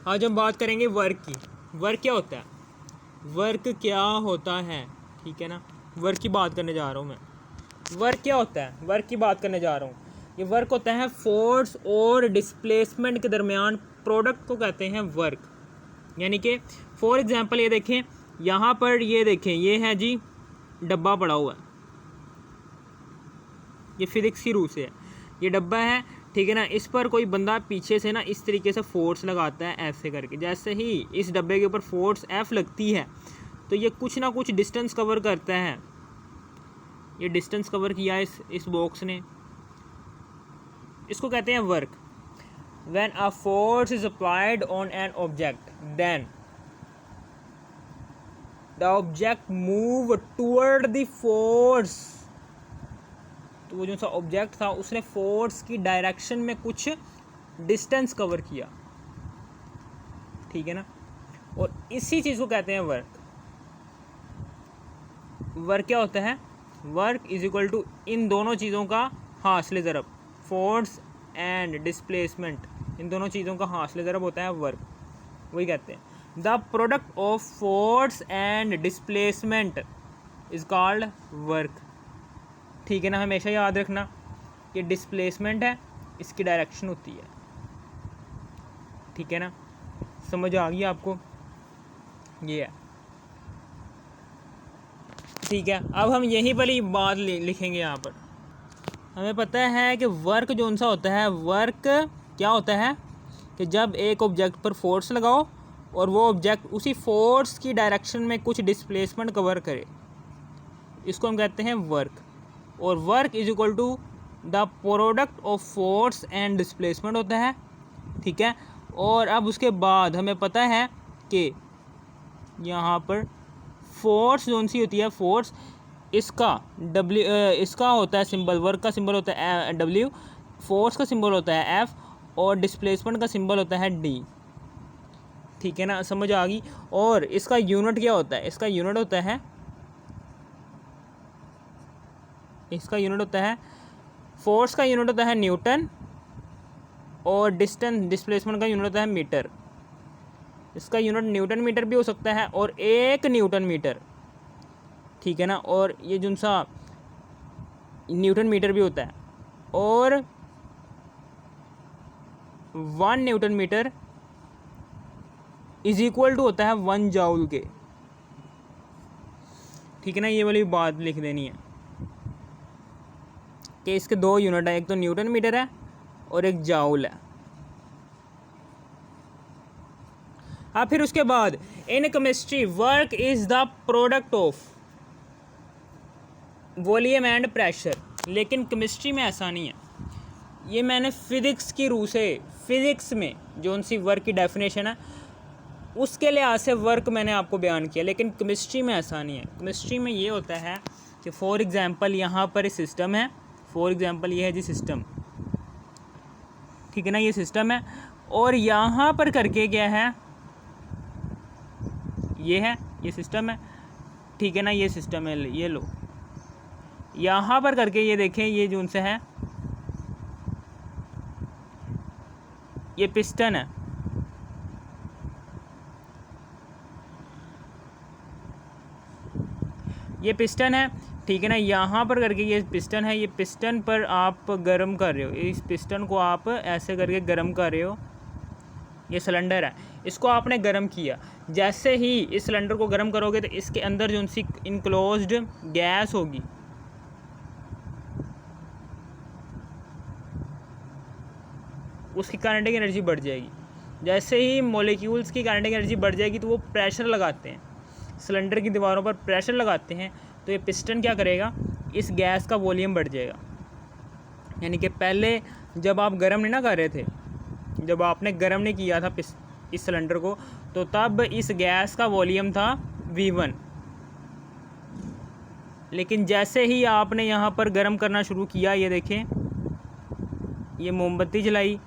आज हम बात करेंगे वर्क की। वर्क क्या होता है, वर्क क्या होता है, ठीक है ना। वर्क की बात करने जा रहा हूँ मैं। वर्क क्या होता है, वर्क की बात करने जा रहा हूँ। ये वर्क होता है फोर्स और डिस्प्लेसमेंट के दरमियान प्रोडक्ट को कहते हैं वर्क। यानी कि फॉर एग्जांपल ये देखें, यहाँ पर ये देखें, ये है जी डब्बा पड़ा हुआ है, ये फिजिक्स की रूल से है, ये डब्बा है, ठीक है ना। इस पर कोई बंदा पीछे से ना इस तरीके से फोर्स लगाता है ऐसे करके। जैसे ही इस डब्बे के ऊपर फोर्स एफ लगती है तो ये कुछ ना कुछ डिस्टेंस कवर करता है। ये डिस्टेंस कवर किया इस बॉक्स ने, इसको कहते हैं work. When a force is applied on an object then the object move toward the force. तो वो जो सा ऑब्जेक्ट था उसने फोर्स की डायरेक्शन में कुछ डिस्टेंस कवर किया, ठीक है ना। और इसी चीज़ को कहते हैं वर्क। वर्क क्या होता है, वर्क इज इक्वल टू इन दोनों चीज़ों का हासिल ज़रब, फोर्स एंड डिस्प्लेसमेंट, इन दोनों चीज़ों का हासिल ज़रब होता है वर्क। वही कहते हैं the product of force and displacement is called work, ठीक है ना। हमेशा याद रखना कि डिस्प्लेसमेंट है, इसकी डायरेक्शन होती है, ठीक है ना। समझ आ गई आपको, ये है, ठीक है। अब हम यहीं पर ही बात लिखेंगे यहाँ पर। हमें पता है कि वर्क जो सा होता है, वर्क क्या होता है कि जब एक ऑब्जेक्ट पर फोर्स लगाओ और वो ऑब्जेक्ट उसी फोर्स की डायरेक्शन में कुछ डिस्प्लेसमेंट कवर करे, इसको हम कहते हैं वर्क। और work is equal to the product of force and displacement होता है, ठीक है। और अब उसके बाद हमें पता है कि यहाँ पर फोर्स जो सी होती है, फोर्स इसका डब्ल्यू, इसका होता है सिंबल, वर्क का सिंबल होता है डब्ल्यू, फोर्स का सिंबल होता है एफ, और डिस्प्लेसमेंट का सिंबल होता है डी, ठीक है ना। समझ आ गई। और इसका यूनिट क्या होता है, इसका यूनिट होता है, इसका यूनिट होता है, फोर्स का यूनिट होता है न्यूटन, और डिस्प्लेसमेंट का यूनिट होता है मीटर। इसका यूनिट न्यूटन मीटर भी हो सकता है और 1 न्यूटन मीटर, ठीक है ना। और ये जो सा न्यूटन मीटर भी होता है, और 1 newton metre is equal to होता है 1 जाउल के, ठीक है ना। ये वाली बात लिख देनी है कि इसके 2 यूनिट है, एक तो न्यूटन मीटर है और एक जाउल है। अब फिर उसके बाद in chemistry work is the product of volume and pressure. लेकिन केमिस्ट्री में ऐसा नहीं है, ये मैंने फिज़िक्स की रूह से, फिज़िक्स में जो सी वर्क की डेफिनेशन है उसके लिहाज से वर्क मैंने आपको बयान किया। लेकिन केमिस्ट्री में ऐसा नहीं है। केमिस्ट्री में ये होता है कि फॉर एग्जांपल यहाँ पर एक सिस्टम है, फॉर एग्जांपल ये है जी सिस्टम, ठीक है ना, ये सिस्टम है। और यहाँ पर करके क्या है, ये है, ये सिस्टम है, ठीक है ना, ये सिस्टम है, ये लो। यहाँ पर करके ये देखें, ये जो उनसे है, ये पिस्टन है, ये पिस्टन है, ठीक है ना। यहाँ पर करके ये पिस्टन है, ये पिस्टन पर आप गर्म कर रहे हो, इस पिस्टन को आप ऐसे करके गर्म कर रहे हो। ये सिलेंडर है, इसको आपने गर्म किया। जैसे ही इस सिलेंडर को गर्म करोगे तो इसके अंदर जो सी इनक्लोज्ड गैस होगी, उसकी काइनेटिक एनर्जी बढ़ जाएगी। जैसे ही मॉलिक्यूल्स की काइनेटिक एनर्जी बढ़ जाएगी तो वो प्रेशर लगाते हैं, सिलेंडर की दीवारों पर प्रेशर लगाते हैं, तो ये पिस्टन क्या करेगा, इस गैस का वॉल्यूम बढ़ जाएगा। यानी कि पहले जब आप गर्म नहीं ना कर रहे थे, जब आपने गर्म नहीं किया था इस सिलेंडर को, तो तब इस गैस का वॉल्यूम था V1। लेकिन जैसे ही आपने यहाँ पर गर्म करना शुरू किया, ये देखें, ये मोमबत्ती जलाई,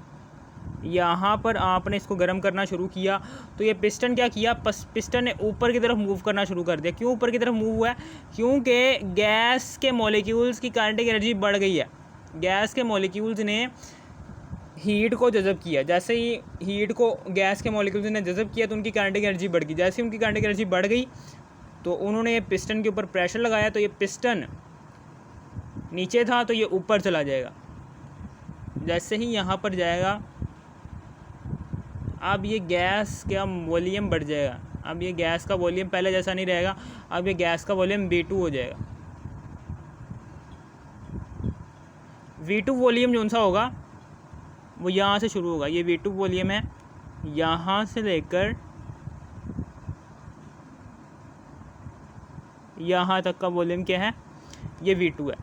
यहाँ पर आपने इसको गर्म करना शुरू किया, तो ये पिस्टन क्या किया, पिस्टन ने ऊपर की तरफ मूव करना शुरू कर दिया। क्यों ऊपर की तरफ मूव हुआ है, क्योंकि गैस के मॉलिक्यूल्स की काइनेटिक एनर्जी बढ़ गई है। गैस के मॉलिक्यूल्स ने हीट को जज़ब किया, जैसे ही हीट को गैस के मॉलिक्यूल्स ने जज़ब किया तो उनकी काइनेटिक एनर्जी बढ़ गई। जैसे ही उनकी काइनेटिक एनर्जी बढ़ गई तो उन्होंने ये पिस्टन के ऊपर प्रेशर लगाया, तो ये पिस्टन नीचे था तो ये ऊपर चला जाएगा। जैसे ही यहाँ पर जाएगा अब ये गैस का वॉल्यूम बढ़ जाएगा। अब ये गैस का वॉल्यूम पहले जैसा नहीं रहेगा, अब ये गैस का वॉल्यूम V2 हो जाएगा। V2 वॉल्यूम जो सा होगा वो यहाँ से शुरू होगा। ये V2 वॉल्यूम है, यहाँ से लेकर यहाँ तक का वॉल्यूम क्या है, ये V2 है।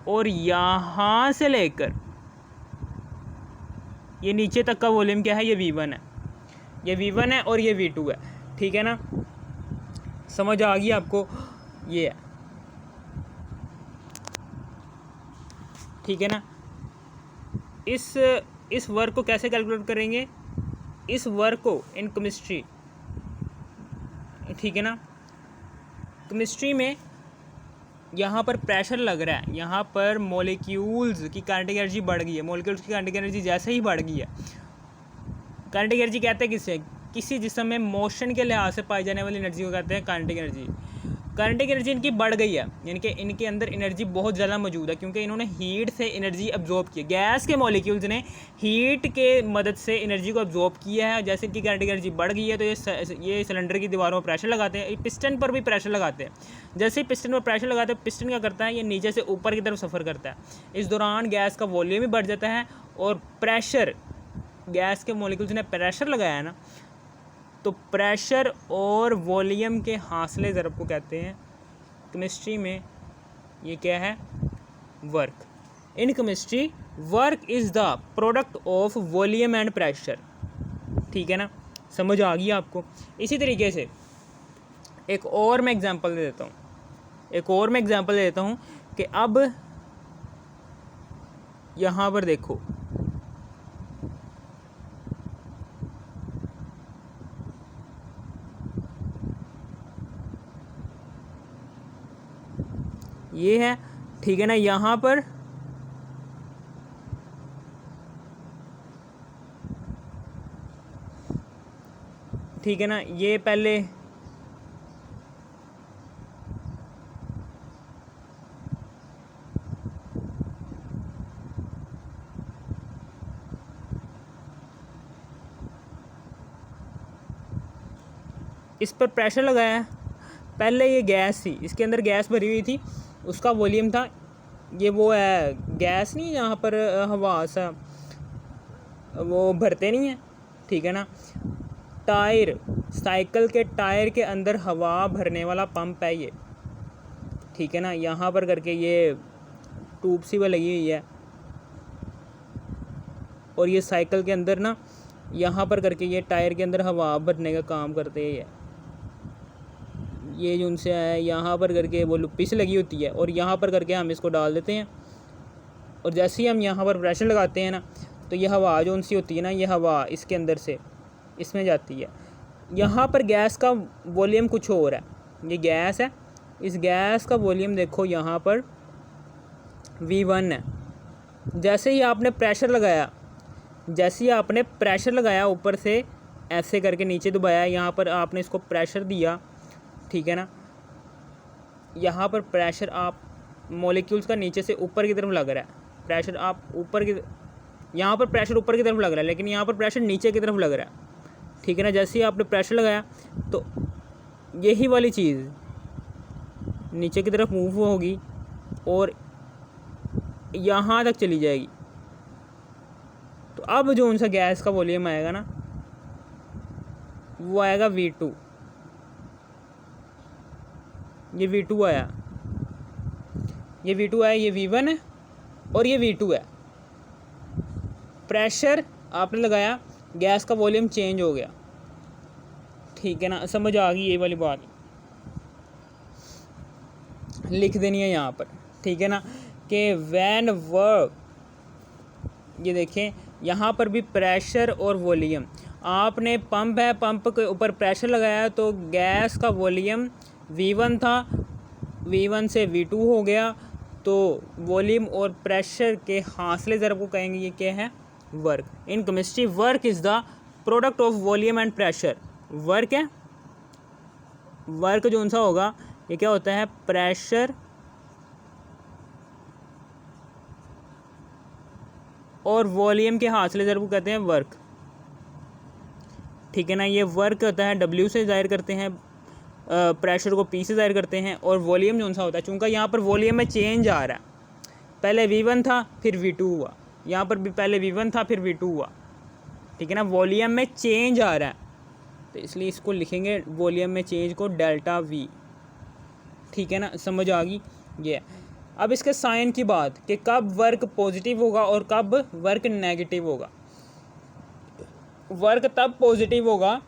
और यहाँ से लेकर ये नीचे तक का वॉल्यूम क्या है, ये V1 है। ये V1 है और ये V2 है। ठीक है ना, समझ आ गई आपको? ये है, ठीक है ना। इस वर्क को कैसे कैलकुलेट करेंगे? इस वर्क को इन केमिस्ट्री, ठीक है ना, केमिस्ट्री में यहाँ पर प्रेशर लग रहा है, यहाँ पर मॉलिक्यूल्स की काइनेटिक एनर्जी बढ़ गई है। मॉलिक्यूल्स की काइनेटिक एनर्जी जैसे ही बढ़ गई है, काइनेटिक एनर्जी कहते हैं किससे? किसी जिस्म में मोशन के लिहाज से पाई जाने वाली एनर्जी को कहते हैं काइनेटिक एनर्जी। काइनेटिक एनर्जी इनकी बढ़ गई है, यानी कि इनके अंदर एनर्जी बहुत ज़्यादा मौजूद है, क्योंकि इन्होंने हीट से एनर्जी अब्जॉर्ब की है। गैस के मॉलिक्यूल्स ने हीट के मदद से एनर्जी को अब्जॉर्ब किया है। जैसे इनकी काइनेटिक एनर्जी बढ़ गई है तो ये सिलेंडर की दीवारों पर प्रेशर लगाते हैं। पिस्टन पर भी प्रेशर लगाते हैं। जैसे ही पिस्टन पर प्रेशर लगाते हैं, पिस्टन क्या करता है, ये नीचे से ऊपर की तरफ सफ़र करता है। इस दौरान गैस का वॉल्यूम भी बढ़ जाता है और प्रेशर, गैस के मॉलिक्यूल्स ने प्रेशर लगाया है ना, तो प्रेशर और वॉल्यूम के हासिले ज़रब को कहते हैं केमिस्ट्री में। ये क्या है? Work. In chemistry work is the product of volume and pressure. ठीक है ना, समझ आ गई आपको? इसी तरीके से एक और मैं एग्जांपल दे देता हूँ कि अब यहाँ पर देखो, ये है, ठीक है ना, यहाँ पर ठीक है ना, ये पहले इस पर प्रेशर लगाया है। पहले ये गैस थी, इसके अंदर गैस भरी हुई थी, उसका वॉल्यूम था, ये वो है गैस नहीं, यहाँ पर हवा सा वो भरते नहीं है, ठीक है ना। टायर, साइकिल के टायर के अंदर हवा भरने वाला पंप है ये, ठीक है ना। यहाँ पर करके ये ट्यूब सी वो लगी हुई है और ये साइकिल के अंदर ना, यहाँ पर करके ये टायर के अंदर हवा भरने का काम करते हैं। ये जो उनसे है, यहाँ पर करके वो लुप्पी से लगी होती है और यहाँ पर करके हम इसको डाल देते हैं और जैसे ही हम यहाँ पर प्रेशर लगाते हैं ना, तो ये हवा जो उनसी होती है ना, ये हवा इसके अंदर से इसमें जाती है। यहाँ पर गैस का वॉल्यूम कुछ और है, ये गैस है, इस गैस का वॉल्यूम देखो यहाँ पर V1 है। जैसे ही आपने प्रेशर लगाया, ऊपर से ऐसे करके नीचे दबाया, यहाँ पर आपने इसको प्रेशर दिया, ठीक है ना। यहाँ पर प्रेशर आप मॉलिक्यूल्स का नीचे से ऊपर की तरफ लग रहा है, प्रेशर आप ऊपर की, यहाँ पर प्रेशर ऊपर की तरफ लग रहा है, लेकिन यहाँ पर प्रेशर नीचे की तरफ लग रहा है, ठीक है ना। जैसे ही आपने प्रेशर लगाया तो यही वाली चीज़ नीचे की तरफ मूव होगी और यहाँ तक चली जाएगी। तो अब जो उनसा गैस का वॉल्यूम आएगा ना, वो आएगा V2। ये V2 आया, ये V2 आया, ये V1 है और ये V2 है। प्रेशर आपने लगाया, गैस का वॉल्यूम चेंज हो गया, ठीक है ना। समझ आ गई? ये वाली बात लिख देनी है यहाँ पर, ठीक है ना, कि व्हेन वर्क, ये देखें यहाँ पर भी प्रेशर और वॉल्यूम, आपने पंप है, पंप के ऊपर प्रेशर लगाया तो गैस का वॉल्यूम V1 था, V1 से V2 हो गया, तो वॉल्यूम और प्रेशर के हासिले ज़रब को कहेंगे ये क्या है? Work. In chemistry work is the product of volume and pressure. Work है, वर्क जो सा होगा ये क्या होता है, प्रेशर और वॉल्यूम के हासिल ज़रूर को कहते हैं वर्क। ठीक है ना, ये वर्क होता है W से ज़ाहिर करते हैं, प्रेशर को P से ज़ाहिर करते हैं, और वॉल्यूम जो सा होता है, चूँकि यहाँ पर वॉल्यूम में चेंज आ रहा है, पहले V1 था फिर V2 हुआ, यहाँ पर भी पहले V1 था फिर V2 हुआ। ठीक है ना, वॉल्यूम में चेंज आ रहा है तो इसलिए इसको लिखेंगे वॉल्यूम में चेंज को डेल्टा V। ठीक है ना, समझ आ गई ये। अब इसके साइन की बात कि कब वर्क पॉजिटिव होगा और कब वर्क नेगेटिव होगा। वर्क तब पॉजिटिव होगा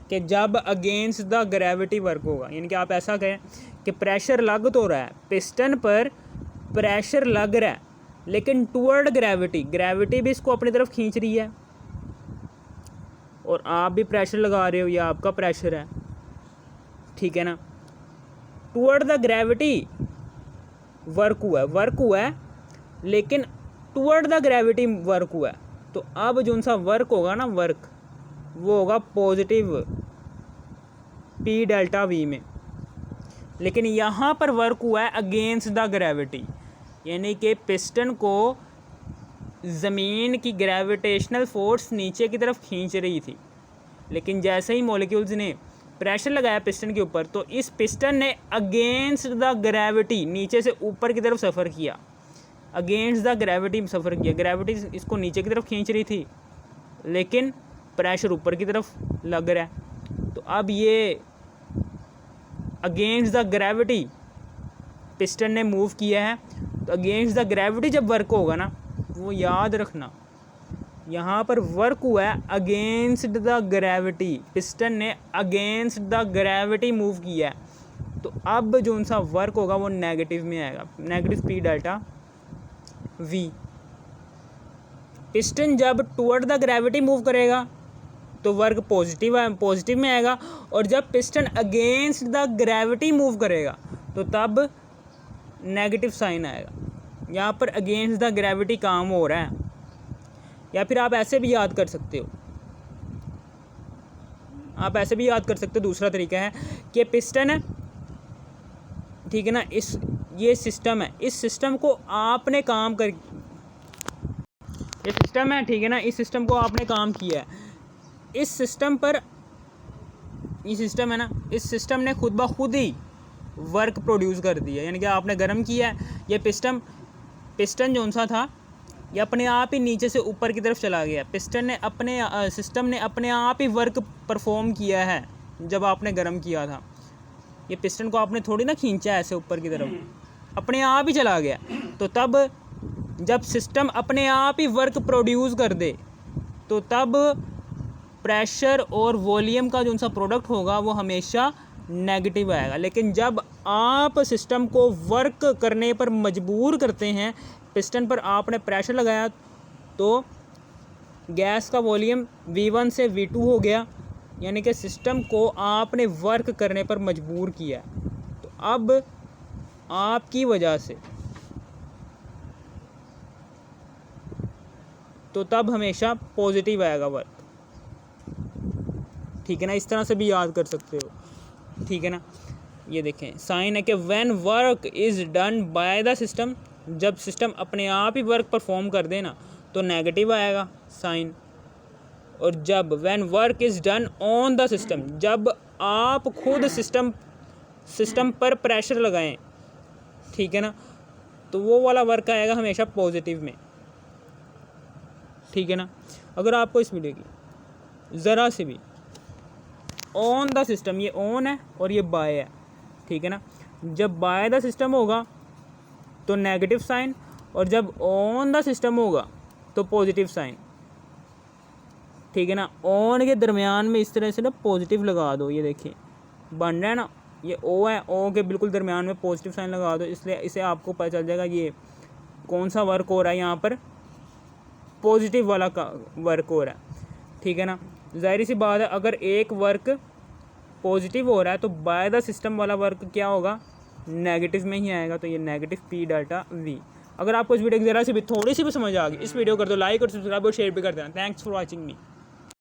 कि जब अगेंस्ट द ग्रेविटी वर्क होगा, यानी कि आप ऐसा कहें कि प्रेशर लग तो रहा है, पिस्टन पर प्रेशर लग रहा है लेकिन टुवर्ड ग्रेविटी, ग्रेविटी भी इसको अपनी तरफ खींच रही है और आप भी प्रेशर लगा रहे हो, ये आपका प्रेशर है। ठीक है ना, टुवर्ड द ग्रेविटी वर्क हुआ है लेकिन टुवर्ड द ग्रेविटी वर्क हुआ है, तो अब जो सा वर्क होगा ना, वर्क वो होगा पॉजिटिव P डेल्टा V में। लेकिन यहाँ पर वर्क हुआ है अगेंस्ट द ग्रेविटी, यानी कि पिस्टन को ज़मीन की ग्रेविटेशनल फोर्स नीचे की तरफ खींच रही थी, लेकिन जैसे ही मॉलिक्यूल्स ने प्रेशर लगाया पिस्टन के ऊपर तो इस पिस्टन ने अगेंस्ट द ग्रेविटी नीचे से ऊपर की तरफ सफ़र किया, अगेंस्ट द ग्रेविटी सफ़र किया। ग्रेविटी इसको नीचे की तरफ खींच रही थी लेकिन प्रेशर ऊपर की तरफ लग रहा है, तो अब ये अगेंस्ट द ग्रेविटी पिस्टन ने मूव किया है। तो अगेंस्ट द ग्रेविटी जब वर्क होगा ना, वो याद रखना यहाँ पर वर्क हुआ है अगेंस्ट द ग्रेविटी, पिस्टन ने अगेंस्ट द ग्रेविटी मूव किया है, तो अब जो सा वर्क होगा वो नेगेटिव में आएगा, negative P delta V। Piston जब टुवर्ड द ग्रेविटी मूव करेगा तो वर्क पॉजिटिव में आएगा, और जब piston against the gravity move करेगा तो तब नेगेटिव साइन आएगा। यहाँ पर अगेंस्ट द ग्रेविटी काम हो रहा है, या फिर आप ऐसे भी याद कर सकते हो, दूसरा तरीका है कि पिस्टन है, ठीक है ना, ये सिस्टम है, इस सिस्टम को आपने काम कर, ये सिस्टम है, ठीक है ना, इस सिस्टम को आपने काम किया है, इस सिस्टम पर, ये सिस्टम है ना, इस सिस्टम ने खुद ब खुद ही वर्क प्रोड्यूस कर दिया, यानी कि आपने गर्म किया है, ये पिस्टन जो सा था ये अपने आप ही नीचे से ऊपर की तरफ चला गया, पिस्टन ने सिस्टम ने अपने आप ही वर्क परफॉर्म किया है जब आपने गर्म किया था। ये पिस्टन को आपने थोड़ी ना खींचा ऐसे ऊपर की तरफ, अपने आप ही चला गया। तो तब जब सिस्टम अपने आप ही वर्क प्रोड्यूस कर दे तो तब प्रेशर और वॉल्यूम का जो सा प्रोडक्ट होगा वो हमेशा नेगेटिव आएगा। लेकिन जब आप सिस्टम को वर्क करने पर मजबूर करते हैं, पिस्टन पर आपने प्रेशर लगाया तो गैस का वॉल्यूम V1 से V2 हो गया, यानी कि सिस्टम को आपने वर्क करने पर मजबूर किया, तो अब आपकी वजह से, तो तब हमेशा पॉजिटिव आएगा वर्क। ठीक है ना, इस तरह से भी याद कर सकते हो। ठीक है ना, ये देखें साइन है कि when work is done by the system, जब सिस्टम अपने आप ही वर्क परफॉर्म कर देना तो नेगेटिव आएगा साइन, और जब when work is done on the system, जब आप खुद सिस्टम पर प्रेशर लगाएं, ठीक है ना, तो वो वाला वर्क आएगा हमेशा पॉजिटिव में। ठीक है ना, अगर आपको इस वीडियो की ज़रा से भी ऑन द सिस्टम, ये ऑन है और ये बाय है, ठीक है ना, जब बाय द सिस्टम होगा तो नेगेटिव साइन, और जब ऑन द सिस्टम होगा तो पॉजिटिव साइन। ठीक है ना, ऑन के दरमियान में इस तरह से ना पॉजिटिव लगा दो, ये देखिए बन रहा है ना, ये ओ है, ओ के बिल्कुल दरमियान में पॉजिटिव साइन लगा दो, इसलिए इसे आपको पता चल जाएगा ये कौन सा वर्क हो रहा है, यहाँ पर पॉजिटिव वाला का वर्क हो रहा है। ठीक है ना, ज़ाहिर सी बात है अगर एक वर्क पॉजिटिव हो रहा है तो बाय द सिस्टम वाला वर्क क्या होगा, नेगेटिव में ही आएगा, तो ये नेगेटिव P डेल्टा V। अगर आपको इस वीडियो की ज़रा सी भी थोड़ी सी भी समझ आ गई, इस वीडियो कर दो लाइक और सब्सक्राइब और शेयर भी कर देना। Thanks for watching me.